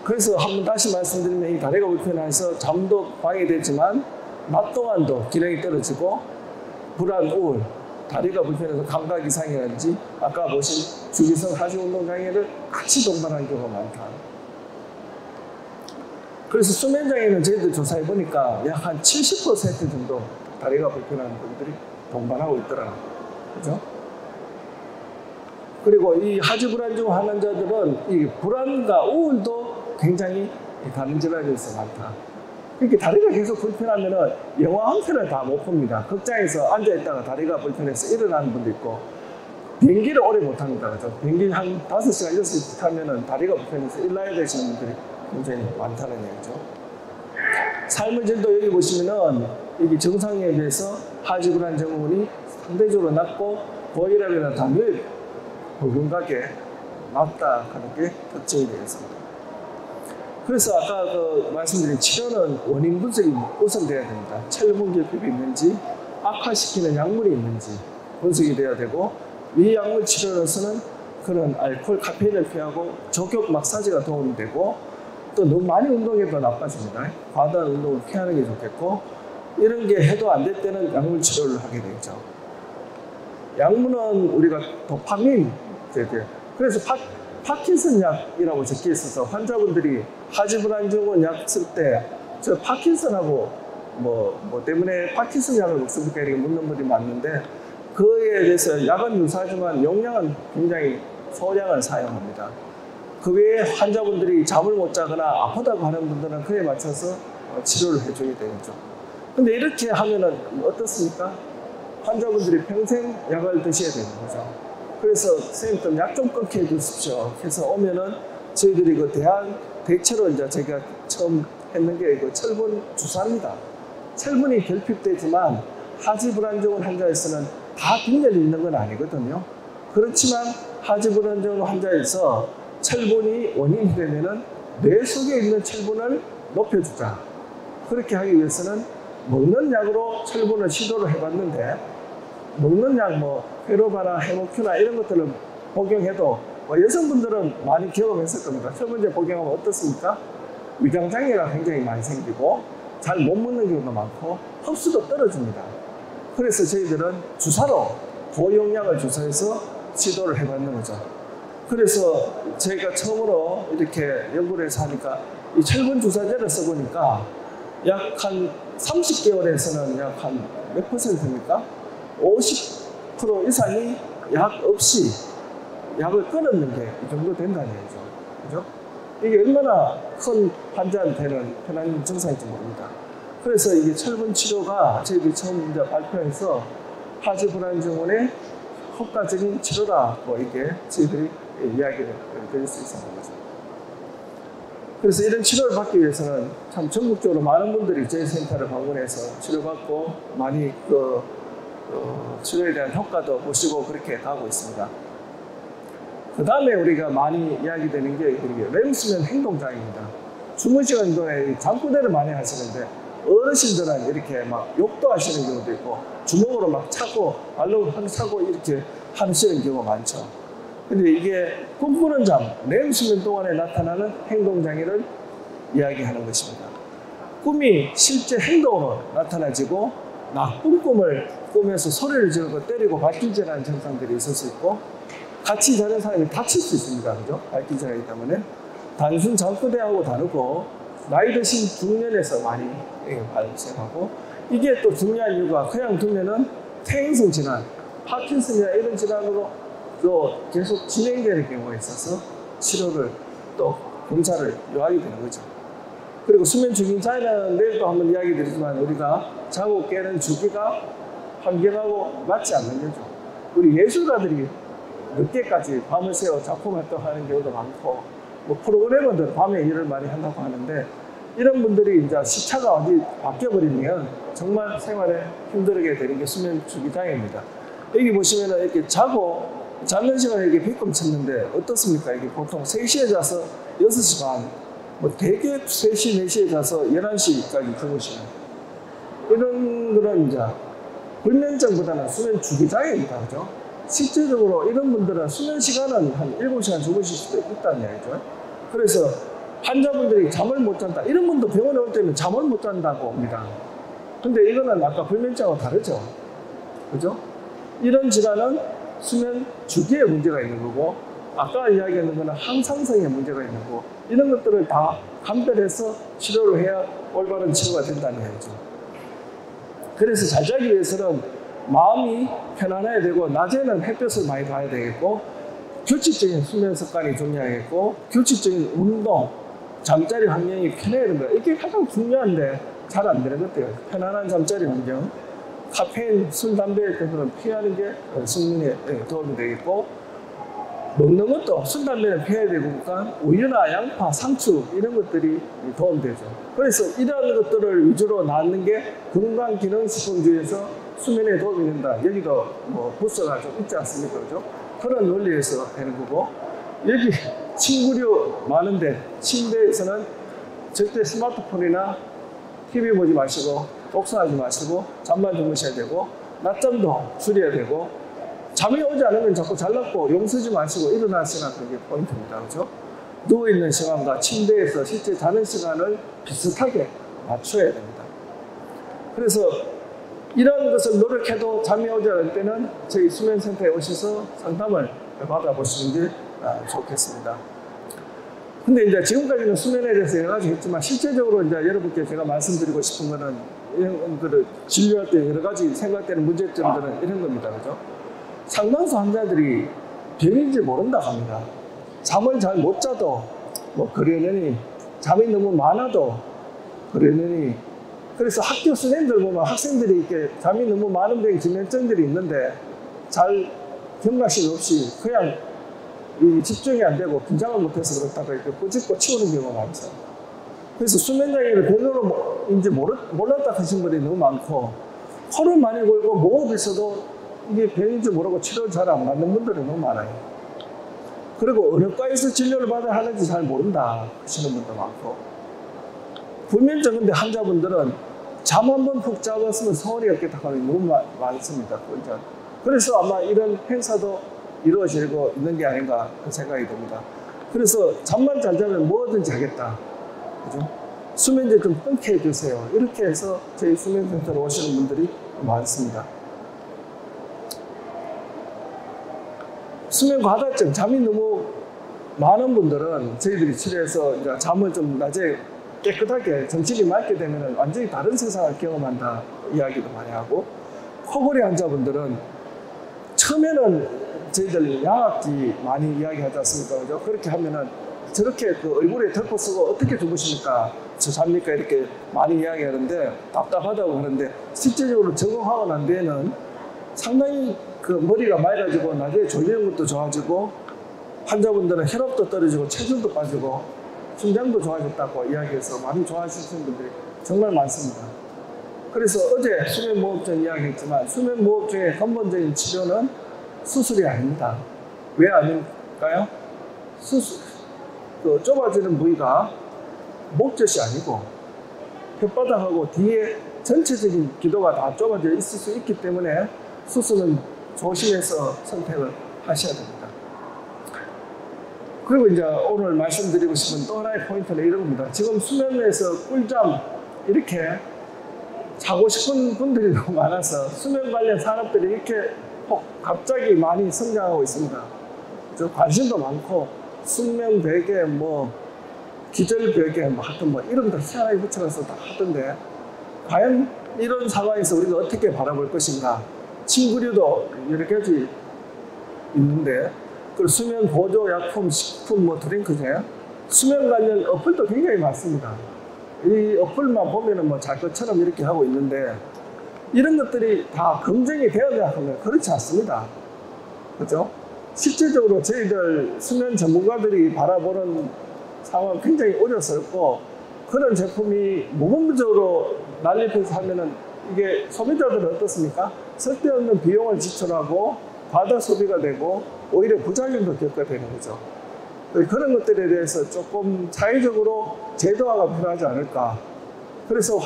A: 그래서 한번 다시 말씀드리면, 이 다리가 불편해서 잠도 방해되지만 낮 동안도 기능이 떨어지고 불안, 우울, 다리가 불편해서 감각 이상이라든지 아까 보신 주기성 하지 운동 장애를 같이 동반하는 경우가 많다. 그래서 수면 장애는 저희들 조사해 보니까 약 한 70% 정도 다리가 불편한 분들이 동반하고 있더라. 그죠? 그리고 이 하지불안증후 환자들은 이 불안과 우울도 굉장히 다른 질환에서 많다. 그렇게 다리가 계속 불편하면은 영화 한 편을 다 못 봅니다. 극장에서 앉아있다가 다리가 불편해서 일어나는 분도 있고, 비행기를 오래 못 합니다. 그죠? 비행기 한 5시간, 6시간 타면은 다리가 불편해서 일어나야 되시는 분들이 굉장히 많다는 얘기죠. 삶의 질도 여기 보시면은 이게 정상에 비해서 하지불안증후군이 상대적으로 낮고 고혈압이나 당뇨에 불균하게 낮다 하는 게 특징이 되겠습니다. 그래서 아까 말씀드린 치료는 원인 분석이 우선 돼야 됩니다. 철분결핍이 있는지, 악화시키는 약물이 있는지 분석이 돼야 되고, 이 약물 치료로서는 그런 알코올, 카페인을 피하고 족욕 마사지가 도움이 되고, 또 너무 많이 운동해도 나빠집니다. 과다한 운동을 피하는 게 좋겠고, 이런 게 해도 안 될 때는 약물 치료를 하게 되죠. 약물은 우리가 도파민, 그래서 파킨슨 약이라고 적혀 있어서 환자분들이 하지불안증후 약 쓸 때 저 파킨슨하고 뭐 때문에 파킨슨 약을 먹습니까? 이렇게 묻는 분들이 많은데, 그에 대해서 약은 유사하지만 용량은 굉장히 소량을 사용합니다. 그 외에 환자분들이 잠을 못 자거나 아프다고 하는 분들은 그에 맞춰서 치료를 해줘야 되겠죠. 근데 이렇게 하면은 어떻습니까? 환자분들이 평생 약을 드셔야 되는 거죠. 그래서 선생님 좀 약 좀 끊게 해주십시오. 그래서 오면은 저희들이 대체로 이제 제가 처음 했는 게 철분 주사입니다. 철분이 결핍되지만 하지불안증후 환자에서는 다 빈혈이 있는 건 아니거든요. 그렇지만 하지불안증후 환자에서 철분이 원인이 되면은 뇌 속에 있는 철분을 높여주자. 그렇게 하기 위해서는 먹는 약으로 철분을 시도를 해봤는데, 먹는 약 뭐 페로바나 헤모큐나 이런 것들을 복용해도 여성분들은 많이 경험했을 겁니다. 첫 번째 복용하면 어떻습니까? 위장장애가 굉장히 많이 생기고 잘 못 먹는 경우도 많고 흡수도 떨어집니다. 그래서 저희들은 주사로 고용량을 주사해서 시도를 해봤는 거죠. 그래서 저희가 처음으로 이렇게 연구를 해서 하니까 이 철분 주사제를 써보니까 약 한 30개월에서는 약 한 몇 퍼센트입니까? 50% 이상이 약 없이 약을 끊었는 게 이 정도 된다는 얘기죠. 그죠? 이게 얼마나 큰 환자한테는 편한 증상인지 모릅니다. 그래서 이게 철분 치료가 저희들이 처음 이제 발표해서 하지 불안증후군의 효과적인 치료라고 이게 저희들이 이야기를 드릴 수 있었던 거죠. 그래서 이런 치료를 받기 위해서는 참 전국적으로 많은 분들이 저희 센터를 방문해서 치료받고 많이 치료에 대한 효과도 보시고 그렇게 가고 있습니다. 그 다음에 우리가 많이 이야기되는 게 렘수면 행동장애입니다. 주무시는 동안에 잠꼬대를 많이 하시는데 어르신들은 이렇게 막 욕도 하시는 경우도 있고 주먹으로 막 차고 발로 차고 이렇게 하시는 경우가 많죠. 근데 이게 꿈꾸는 잠, 렘수면 동안에 나타나는 행동장애를 이야기하는 것입니다. 꿈이 실제 행동으로 나타나지고 나쁜 꿈을 꾸면서 소리를 지르고 때리고 발길질하는 증상들이 있을 수 있고 같이 자는 사람이 다칠 수 있습니다. 그죠? 발길질하기 때문에 단순 잠꼬대하고 다르고 나이 드신 중년에서 많이 발생하고 이게 또 중요한 이유가 그냥 두면은 퇴행성 질환, 파킨슨이나 이런 질환으로 또 계속 진행되는 경우가 있어서 치료를 또 검사를 요하게 되는 거죠. 그리고 수면 주기 장애는 내일도 한번 이야기 드리지만 우리가 자고 깨는 주기가 환경하고 맞지 않는 거죠. 우리 예술가들이 늦게까지 밤을 새워 작품 활동하는 경우도 많고 뭐 프로그래머들 밤에 일을 많이 한다고 하는데 이런 분들이 이제 시차가 어디 바뀌어버리면 정말 생활에 힘들게 되는 게 수면 주기 장애입니다. 여기 보시면은 이렇게 자는 시간에 이렇게 비꿈 쳤는데 어떻습니까? 이게 보통 3시에 자서 6시 반, 뭐 대개 3시, 4시에 자서 11시까지 주무시는 이런 거는 이제 불면증보다는 수면 주기 장애입니다. 그죠? 실제적으로 이런 분들은 수면 시간은 한 7시간 주무실 수도 있다는 얘기죠. 그래서 환자분들이 잠을 못 잔다. 이런 분도 병원에 올 때는 잠을 못 잔다고 옵니다. 근데 이거는 아까 불면증하고 다르죠. 그죠? 이런 질환은 수면 주기에 문제가 있는 거고 아까 이야기하는 거는 항상성에 문제가 있는 거고 이런 것들을 다 감별해서 치료를 해야 올바른 치료가 된다는 얘기죠. 그래서 잘 자기 위해서는 마음이 편안해야 되고 낮에는 햇볕을 많이 봐야 되겠고 규칙적인 수면 습관이 중요하겠고 규칙적인 운동, 잠자리 환경이 편해야 된다. 이게 가장 중요한데 잘 안 되는 것 같아요. 편안한 잠자리 환경, 카페인, 술, 담배에 대해서는 피하는 게 숙면에 도움이 되겠고 먹는 것도 술, 담배는 피해야 되니까 우유나 양파, 상추 이런 것들이 도움되죠. 그래서 이런 것들을 위주로 낳는 게 건강기능식품주에서 수면에 도움이 된다. 여기도 뭐 부스가 좀 있지 않습니까? 그죠? 그런 원리에서 되는 거고 여기 침구류 많은데 침대에서는 절대 스마트폰이나 TV 보지 마시고 독서하지 마시고 잠만 주무셔야 되고 낮잠도 줄여야 되고 잠이 오지 않으면 자꾸 잘났고 용서지 마시고 일어나시는 그게 포인트입니다. 그렇죠? 누워있는 시간과 침대에서 실제 자는 시간을 비슷하게 맞춰야 됩니다. 그래서 이런 것을 노력해도 잠이 오지 않을 때는 저희 수면센터에 오셔서 상담을 받아보시는 게 좋겠습니다. 근데 이제 지금까지는 수면에 대해서 여러 가지 했지만 실제적으로 이제 여러분께 제가 말씀드리고 싶은 거는 이런 것들을 진료할 때 여러 가지 생각되는 문제점들은 이런 겁니다. 그죠? 상당수 환자들이 병인지 모른다고 합니다. 잠을 잘 못 자도 뭐 그러느니 잠이 너무 많아도 그러느니 그래서 학교 선생님들 보면 학생들이 이렇게 잠이 너무 많은 병 기면증들이 있는데 잘 경각심 없이 그냥 집중이 안 되고 긴장을 못해서 그렇다고 이렇게 꼬집고 치우는 경우가 많죠. 그래서 수면장애를 병으로인지 몰랐다 하신 분들이 너무 많고 코를 많이 골고 목이 있어도 이게 병인지 모르고 치료를 잘 안 받는 분들이 너무 많아요. 그리고 어느 과에서 진료를 받아야 하는지 잘 모른다 하시는 분도 많고 불면증 근데 환자분들은 잠 한 번 푹 자봤으면 소원이 없겠다 하는 게 너무 많습니다. 그래서 아마 이런 행사도 이루어지고 있는 게 아닌가 그 생각이 듭니다. 그래서 잠만 잘 자면 뭐든지 하겠다. 그죠? 수면제 좀 끊게 해주세요. 이렇게 해서 저희 수면센터로 오시는 분들이 많습니다. 수면 과다증, 잠이 너무 많은 분들은 저희들이 치료해서 이제 잠을 좀 낮에 깨끗하게 정신이 맑게 되면 완전히 다른 세상을 경험한다 이야기도 많이 하고, 코골이 환자분들은 처음에는 저희들 양압기 많이 이야기하지 않습니까? 그죠? 그렇게 하면은 저렇게 그 얼굴에 덮어 쓰고 어떻게 주무십니까? 저 잡니까? 이렇게 많이 이야기하는데 답답하다고 하는데, 실제적으로 적응하고 난 뒤에는 상당히 그 머리가 맑아지고 낮에 졸리는 것도 좋아지고, 환자분들은 혈압도 떨어지고 체중도 빠지고 심장도 좋아졌다고 이야기해서 많이 좋아하시는 분들이 정말 많습니다. 그래서 어제 수면무호흡증 이야기했지만, 수면무호흡증의 근본적인 치료는 수술이 아닙니다. 왜 아닐까요? 그 좁아지는 부위가 목젖이 아니고 혓바닥하고 뒤에 전체적인 기도가 다 좁아져 있을 수 있기 때문에 수술은 조심해서 선택을 하셔야 됩니다. 그리고 이제 오늘 말씀드리고 싶은 또 하나의 포인트는 이런 겁니다. 지금 수면에서 꿀잠 이렇게 자고 싶은 분들이 너무 많아서 수면 관련 산업들이 이렇게 갑자기 많이 성장하고 있습니다. 관심도 많고 숙면 베개, 뭐 기절 베개, 뭐 하여튼 뭐 이름도 희한하게 붙여서 다 하던데, 과연 이런 상황에서 우리가 어떻게 바라볼 것인가? 침구류도 여러 가지 있는데, 그 수면 보조 약품, 식품, 뭐 드링크제, 수면 관련 어플도 굉장히 많습니다. 이 어플만 보면은 뭐 잘 것처럼 이렇게 하고 있는데, 이런 것들이 다 검증이 되어야 하면 그렇지 않습니다. 그죠? 실제적으로 저희들 수면 전문가들이 바라보는 상황은 굉장히 어렵고, 그런 제품이 모범적으로 난립해서 하면은 이게 소비자들은 어떻습니까? 쓸데없는 비용을 지출하고 과다 소비가 되고 오히려 부작용도 겪게 되는 거죠. 그런 것들에 대해서 조금 사회적으로 제도화가 필요하지 않을까. 그래서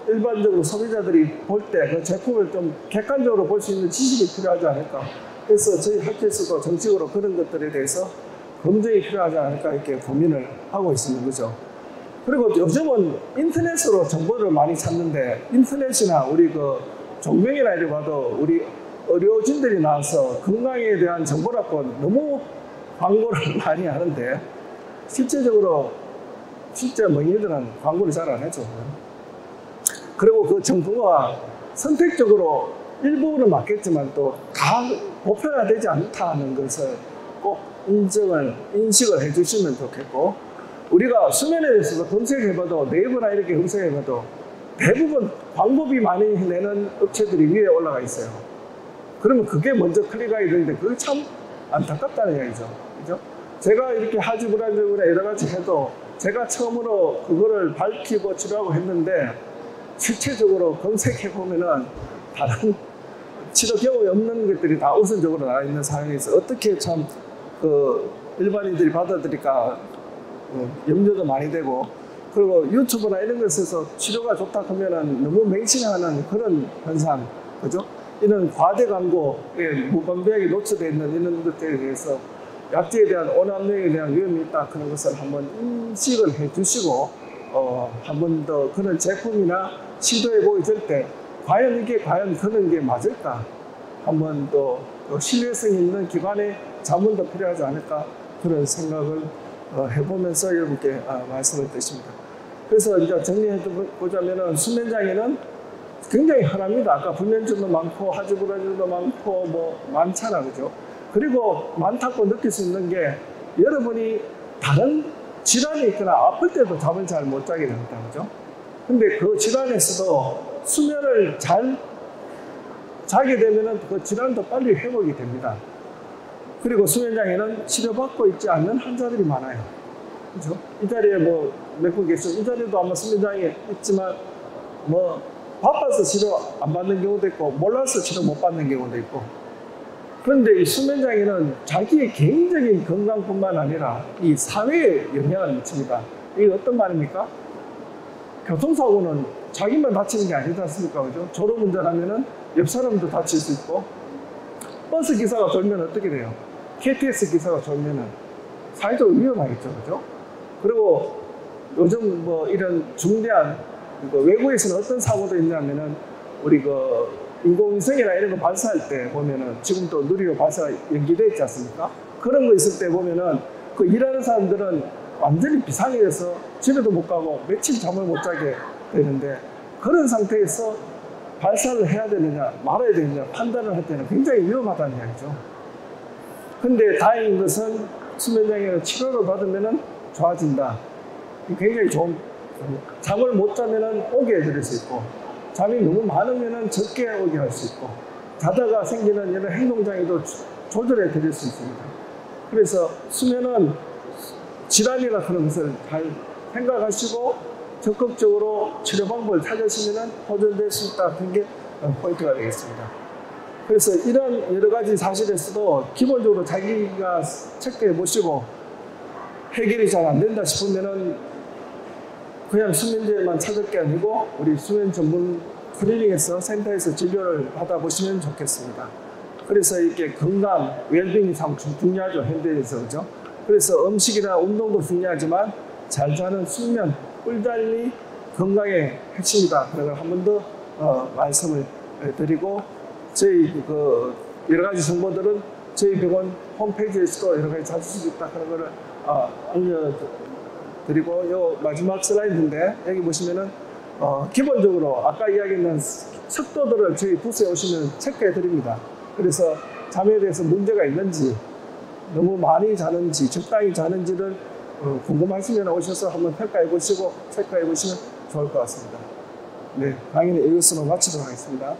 A: 일반적으로 소비자들이 볼 때 그 제품을 좀 객관적으로 볼 수 있는 지식이 필요하지 않을까. 그래서 저희 학회에서도 정식으로 그런 것들에 대해서 검증이 필요하지 않을까 이렇게 고민을 하고 있는 거죠. 그리고 요즘은 인터넷으로 정보를 많이 찾는데, 인터넷이나 우리 그 종명이나 이렇게 봐도 우리 의료진들이 나와서 건강에 대한 정보라고 너무 광고를 많이 하는데, 실제적으로 실제 명의들은 광고를 잘 안 해줘. 그리고 그 정보가 선택적으로 일부는 맞겠지만 또 다 보편화되지 않다는 것을 꼭 인식을 해주시면 좋겠고, 우리가 수면에 대해서도 검색해봐도 네이버나 이렇게 검색해봐도 대부분 광고비 많이 내는 업체들이 위에 올라가 있어요. 그러면 그게 먼저 클릭하게 되는데 그게 참 안타깝다는 이야기죠. 그죠? 제가 이렇게 하지불안적으로 여러 가지 해도 제가 처음으로 그거를 밝히고 치료하고 했는데, 실체적으로 검색해보면은 다른 치료 경험이 없는 것들이 다 우선적으로 나와 있는 상황에서 어떻게 참 그 일반인들이 받아들일까 염려도 많이 되고, 그리고 유튜브나 이런 것에서 치료가 좋다 하면은 너무 맹신하는 그런 현상, 그죠? 이런 과대 광고에 무방비하게 노출되어 있는 이런 것들에 대해서 약제에 대한 오남용에 대한 위험이 있다 그런 것을 한번 인식을 해 주시고, 한 번 더 그런 제품이나 시도해 보게 될 때 과연 이게 그런 게 맞을까? 한 번 더 신뢰성 있는 기관의 자문도 필요하지 않을까? 그런 생각을 해보면서 여러분께 말씀을 드립니다. 그래서 이제 정리해 보자면은 수면장애는 굉장히 흔합니다. 아까 불면증도 많고 하지불안증도 많고 뭐 많잖아, 그죠? 그리고 많다고 느낄 수 있는 게, 여러분이 다른 질환이 있거나 아플 때도 잠을 잘 못 자게 됩니다, 그죠? 근데 그 질환에서도 수면을 잘 자게 되면은 그 질환도 빨리 회복이 됩니다. 그리고 수면장애는 치료받고 있지 않는 환자들이 많아요. 그죠? 이 자리에 뭐 몇 분 계시죠? 이 자리에도 아마 수면장애 있지만 뭐 바빠서 치료 안 받는 경우도 있고 몰라서 치료 못 받는 경우도 있고. 그런데 이 수면장애는 자기의 개인적인 건강뿐만 아니라 이 사회에 영향을 미칩니다. 이게 어떤 말입니까? 교통사고는 자기만 다치는 게 아니지 않습니까? 그죠? 졸음운전하면은 옆 사람도 다칠 수 있고, 버스 기사가 졸면 어떻게 돼요? KTX 기사가 졸면은 사회적으로 위험하겠죠. 그죠? 그리고 요즘 뭐 이런 중대한, 외국에서는 어떤 사고도 있냐면은, 우리 인공위성이나 이런 거 발사할 때 보면은, 지금 또 누리호 발사가 연기되어 있지 않습니까? 그런 거 있을 때 보면은, 일하는 사람들은 완전히 비상이 돼서 집에도 못 가고 며칠 잠을 못 자게 되는데, 그런 상태에서 발사를 해야 되느냐 말아야 되느냐 판단을 할 때는 굉장히 위험하다는 이야기죠. 근데 다행인 것은 수면장애를 치료를 받으면 좋아진다. 굉장히 좋은, 잠을 못 자면 오게 해드릴 수 있고, 잠이 너무 많으면 적게 오게 할 수 있고, 자다가 생기는 이런 행동장애도 조절해 드릴 수 있습니다. 그래서 수면은 질환이나 그런 것을 잘 생각하시고 적극적으로 치료 방법을 찾으시면 호전될 수 있다. 그런 게 포인트가 되겠습니다. 그래서 이런 여러 가지 사실에서도 기본적으로 자기가 체크해 보시고 해결이 잘 안 된다 싶으면은 그냥 수면제만 찾을 게 아니고 우리 수면 전문 클리닉에서 센터에서 진료를 받아보시면 좋겠습니다. 그래서 이렇게 건강, 웰빙이 참 중요하죠. 현대에서. 그죠? 그래서 음식이나 운동도 중요하지만 잘 자는 수면, 꿀잠이 건강의 핵심이다. 그걸 한 번 더 말씀을 드리고, 저희 여러 가지 정보들은 저희 병원 홈페이지에서도 여러 가지 찾을 수 있다. 그런 거를 알려드리고, 요 마지막 슬라이드인데 여기 보시면은 기본적으로 아까 이야기했던 속도들을 저희 부스에 오시면 체크해 드립니다. 그래서 잠에 대해서 문제가 있는지, 너무 많이 자는지, 적당히 자는지를 궁금하시면 오셔서 한번 평가해 보시고 체크해 보시면 좋을 것 같습니다. 네, 강의는 이것으로 마치도록 하겠습니다.